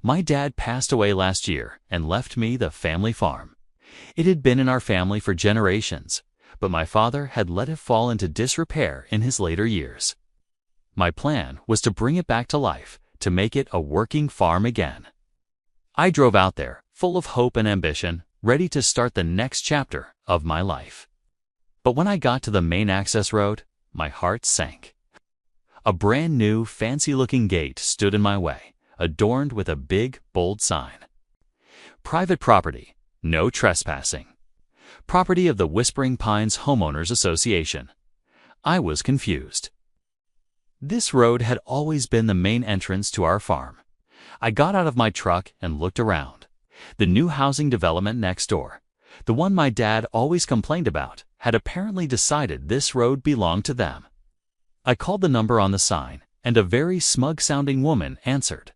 My dad passed away last year and left me the family farm. It had been in our family for generations, but my father had let it fall into disrepair in his later years. My plan was to bring it back to life, to make it a working farm again. I drove out there, full of hope and ambition, ready to start the next chapter of my life. But when I got to the main access road, my heart sank. A brand new, fancy-looking gate stood in my way, adorned with a big, bold sign. Private property, no trespassing. Property of the Whispering Pines Homeowners Association. I was confused. This road had always been the main entrance to our farm. I got out of my truck and looked around. The new housing development next door, the one my dad always complained about, had apparently decided this road belonged to them. I called the number on the sign, and a very smug-sounding woman answered.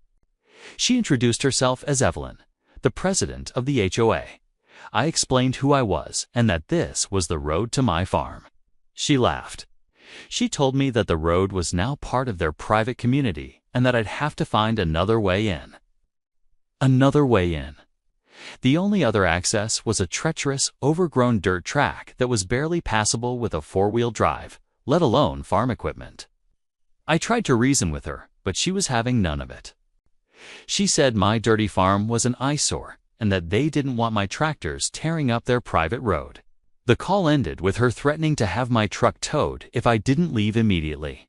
She introduced herself as Evelyn, the president of the HOA. I explained who I was and that this was the road to my farm. She laughed. She told me that the road was now part of their private community and that I'd have to find another way in. Another way in. The only other access was a treacherous, overgrown dirt track that was barely passable with a four-wheel drive, let alone farm equipment. I tried to reason with her, but she was having none of it. She said my dirty farm was an eyesore and that they didn't want my tractors tearing up their private road. The call ended with her threatening to have my truck towed if I didn't leave immediately.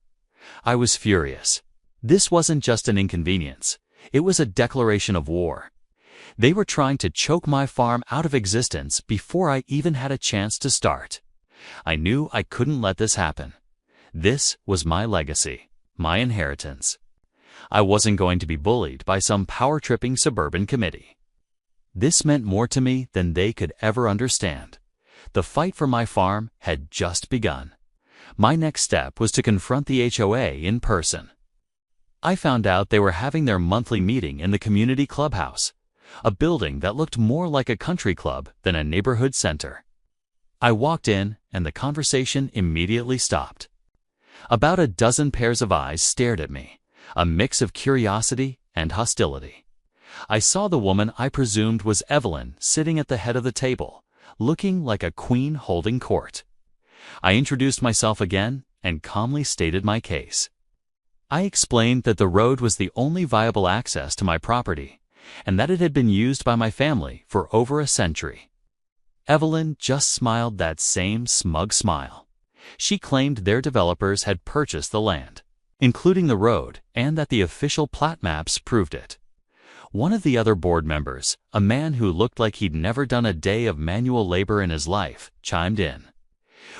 I was furious. This wasn't just an inconvenience. It was a declaration of war. They were trying to choke my farm out of existence before I even had a chance to start. I knew I couldn't let this happen. This was my legacy, my inheritance. I wasn't going to be bullied by some power-tripping suburban committee. This meant more to me than they could ever understand. The fight for my farm had just begun. My next step was to confront the HOA in person. I found out they were having their monthly meeting in the community clubhouse, a building that looked more like a country club than a neighborhood center. I walked in, and the conversation immediately stopped. About a dozen pairs of eyes stared at me, a mix of curiosity and hostility. I saw the woman I presumed was Evelyn sitting at the head of the table, looking like a queen holding court. I introduced myself again and calmly stated my case. I explained that the road was the only viable access to my property, and that it had been used by my family for over a century. Evelyn just smiled that same smug smile. She claimed their developers had purchased the land, including the road, and that the official plat maps proved it. One of the other board members, a man who looked like he'd never done a day of manual labor in his life, chimed in.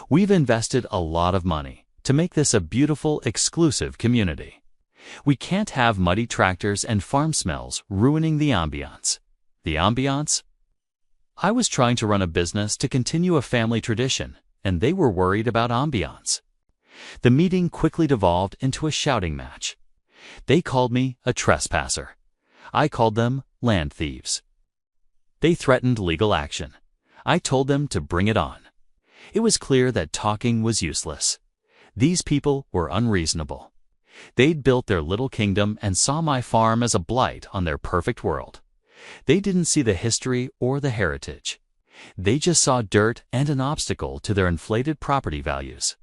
"We've invested a lot of money to make this a beautiful, exclusive community. We can't have muddy tractors and farm smells ruining the ambiance." The ambiance? I was trying to run a business to continue a family tradition, and they were worried about ambiance. The meeting quickly devolved into a shouting match. They called me a trespasser. I called them land thieves. They threatened legal action. I told them to bring it on. It was clear that talking was useless. These people were unreasonable. They'd built their little kingdom and saw my farm as a blight on their perfect world. They didn't see the history or the heritage. They just saw dirt and an obstacle to their inflated property values.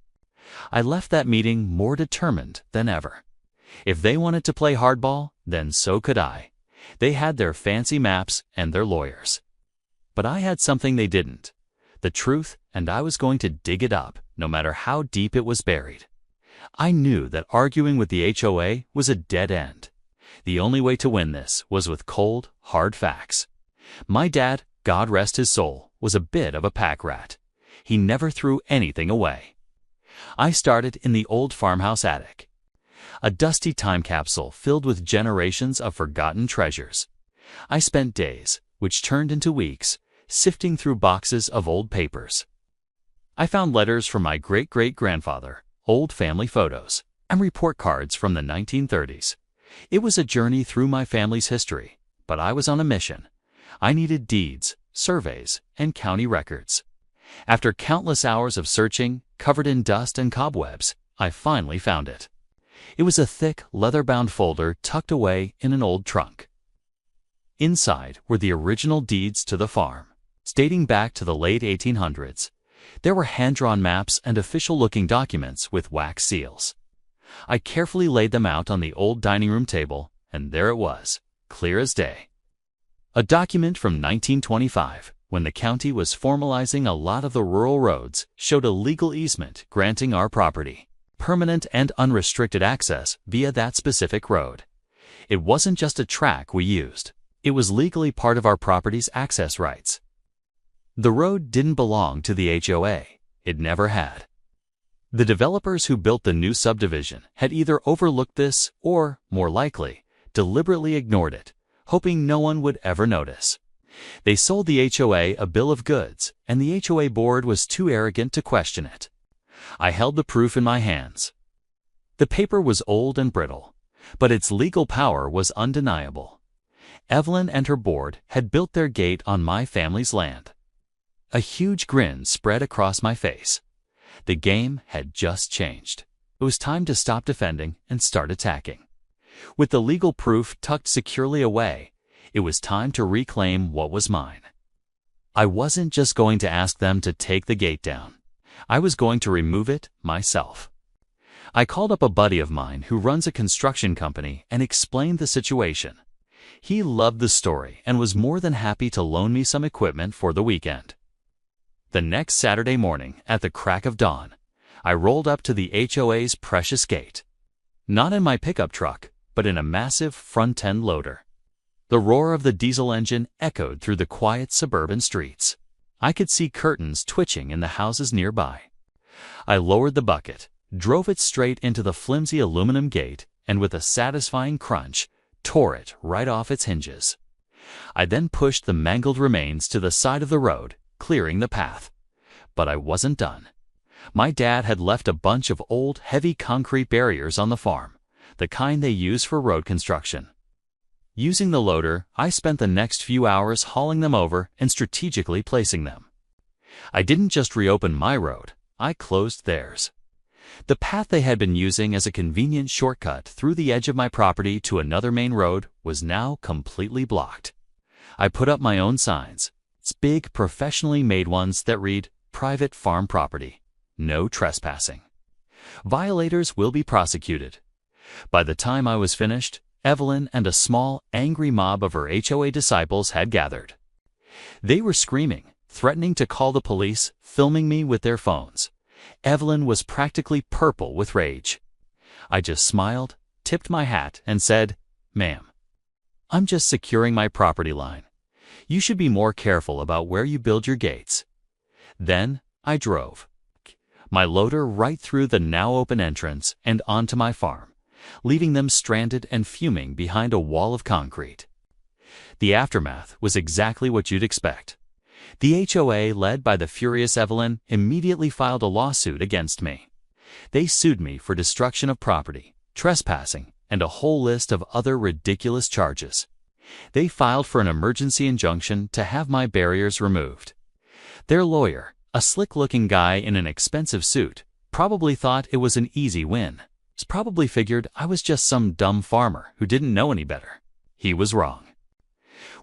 I left that meeting more determined than ever. If they wanted to play hardball, then so could I. They had their fancy maps and their lawyers. But I had something they didn't: the truth, and I was going to dig it up, no matter how deep it was buried. I knew that arguing with the HOA was a dead end. The only way to win this was with cold, hard facts. My dad, God rest his soul, was a bit of a pack rat. He never threw anything away. I started in the old farmhouse attic, a dusty time capsule filled with generations of forgotten treasures. I spent days, which turned into weeks, sifting through boxes of old papers. I found letters from my great-great-grandfather, old family photos, and report cards from the 1930s. It was a journey through my family's history, but I was on a mission. I needed deeds, surveys, and county records. After countless hours of searching, covered in dust and cobwebs, I finally found it. It was a thick, leather-bound folder tucked away in an old trunk. Inside were the original deeds to the farm, dating back to the late 1800s. There were hand-drawn maps and official-looking documents with wax seals. I carefully laid them out on the old dining room table, and there it was, clear as day. A document from 1925, when the county was formalizing a lot of the rural roads, showed a legal easement granting our property permanent and unrestricted access via that specific road. It wasn't just a track we used. It was legally part of our property's access rights. The road didn't belong to the HOA. It never had. The developers who built the new subdivision had either overlooked this or, more likely, deliberately ignored it, hoping no one would ever notice. They sold the HOA a bill of goods, and the HOA board was too arrogant to question it. I held the proof in my hands. The paper was old and brittle, but its legal power was undeniable. Evelyn and her board had built their gate on my family's land. A huge grin spread across my face. The game had just changed. It was time to stop defending and start attacking. With the legal proof tucked securely away, it was time to reclaim what was mine. I wasn't just going to ask them to take the gate down. I was going to remove it myself. I called up a buddy of mine who runs a construction company and explained the situation. He loved the story and was more than happy to loan me some equipment for the weekend. The next Saturday morning, at the crack of dawn, I rolled up to the HOA's precious gate. Not in my pickup truck, but in a massive front-end loader. The roar of the diesel engine echoed through the quiet suburban streets. I could see curtains twitching in the houses nearby. I lowered the bucket, drove it straight into the flimsy aluminum gate, and with a satisfying crunch, tore it right off its hinges. I then pushed the mangled remains to the side of the road, clearing the path. But I wasn't done. My dad had left a bunch of old, heavy concrete barriers on the farm, the kind they use for road construction. Using the loader, I spent the next few hours hauling them over and strategically placing them. I didn't just reopen my road, I closed theirs. The path they had been using as a convenient shortcut through the edge of my property to another main road was now completely blocked. I put up my own signs, big, professionally made ones that read, "Private farm property. No trespassing. Violators will be prosecuted." By the time I was finished, Evelyn and a small, angry mob of her HOA disciples had gathered. They were screaming, threatening to call the police, filming me with their phones. Evelyn was practically purple with rage. I just smiled, tipped my hat, and said, "Ma'am, I'm just securing my property line. You should be more careful about where you build your gates." Then I drove my loader right through the now open entrance and onto my farm, leaving them stranded and fuming behind a wall of concrete. The aftermath was exactly what you'd expect. The HOA, led by the furious Evelyn, immediately filed a lawsuit against me. They sued me for destruction of property, trespassing, and a whole list of other ridiculous charges. They filed for an emergency injunction to have my barriers removed. Their lawyer, a slick-looking guy in an expensive suit, probably thought it was an easy win. He probably figured I was just some dumb farmer who didn't know any better. He was wrong.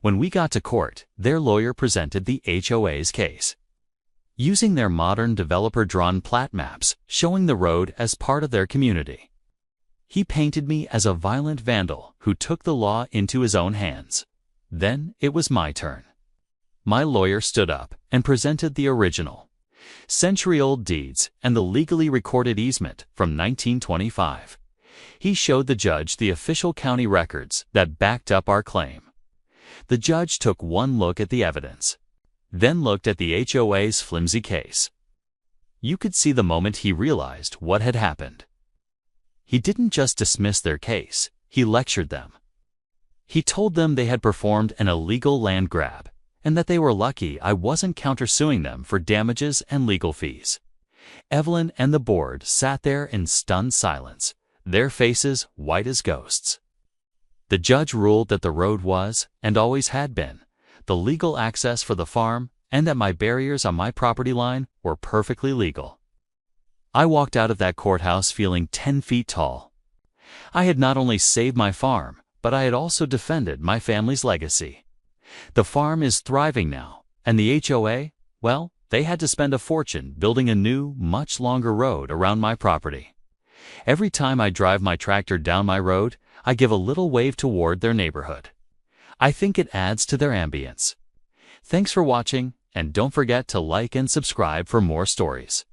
When we got to court, their lawyer presented the HOA's case. Using their modern developer-drawn plat maps showing the road as part of their community. He painted me as a violent vandal who took the law into his own hands. Then it was my turn. My lawyer stood up and presented the original, century-old deeds and the legally recorded easement from 1925. He showed the judge the official county records that backed up our claim. The judge took one look at the evidence, then looked at the HOA's flimsy case. You could see the moment he realized what had happened. He didn't just dismiss their case, he lectured them. He told them they had performed an illegal land grab, and that they were lucky I wasn't countersuing them for damages and legal fees. Evelyn and the board sat there in stunned silence, their faces white as ghosts. The judge ruled that the road was, and always had been, the legal access for the farm, and that my barriers on my property line were perfectly legal. I walked out of that courthouse feeling 10 feet tall. I had not only saved my farm, but I had also defended my family's legacy. The farm is thriving now, and the HOA, well, they had to spend a fortune building a new, much longer road around my property. Every time I drive my tractor down my road, I give a little wave toward their neighborhood. I think it adds to their ambience. Thanks for watching, and don't forget to like and subscribe for more stories.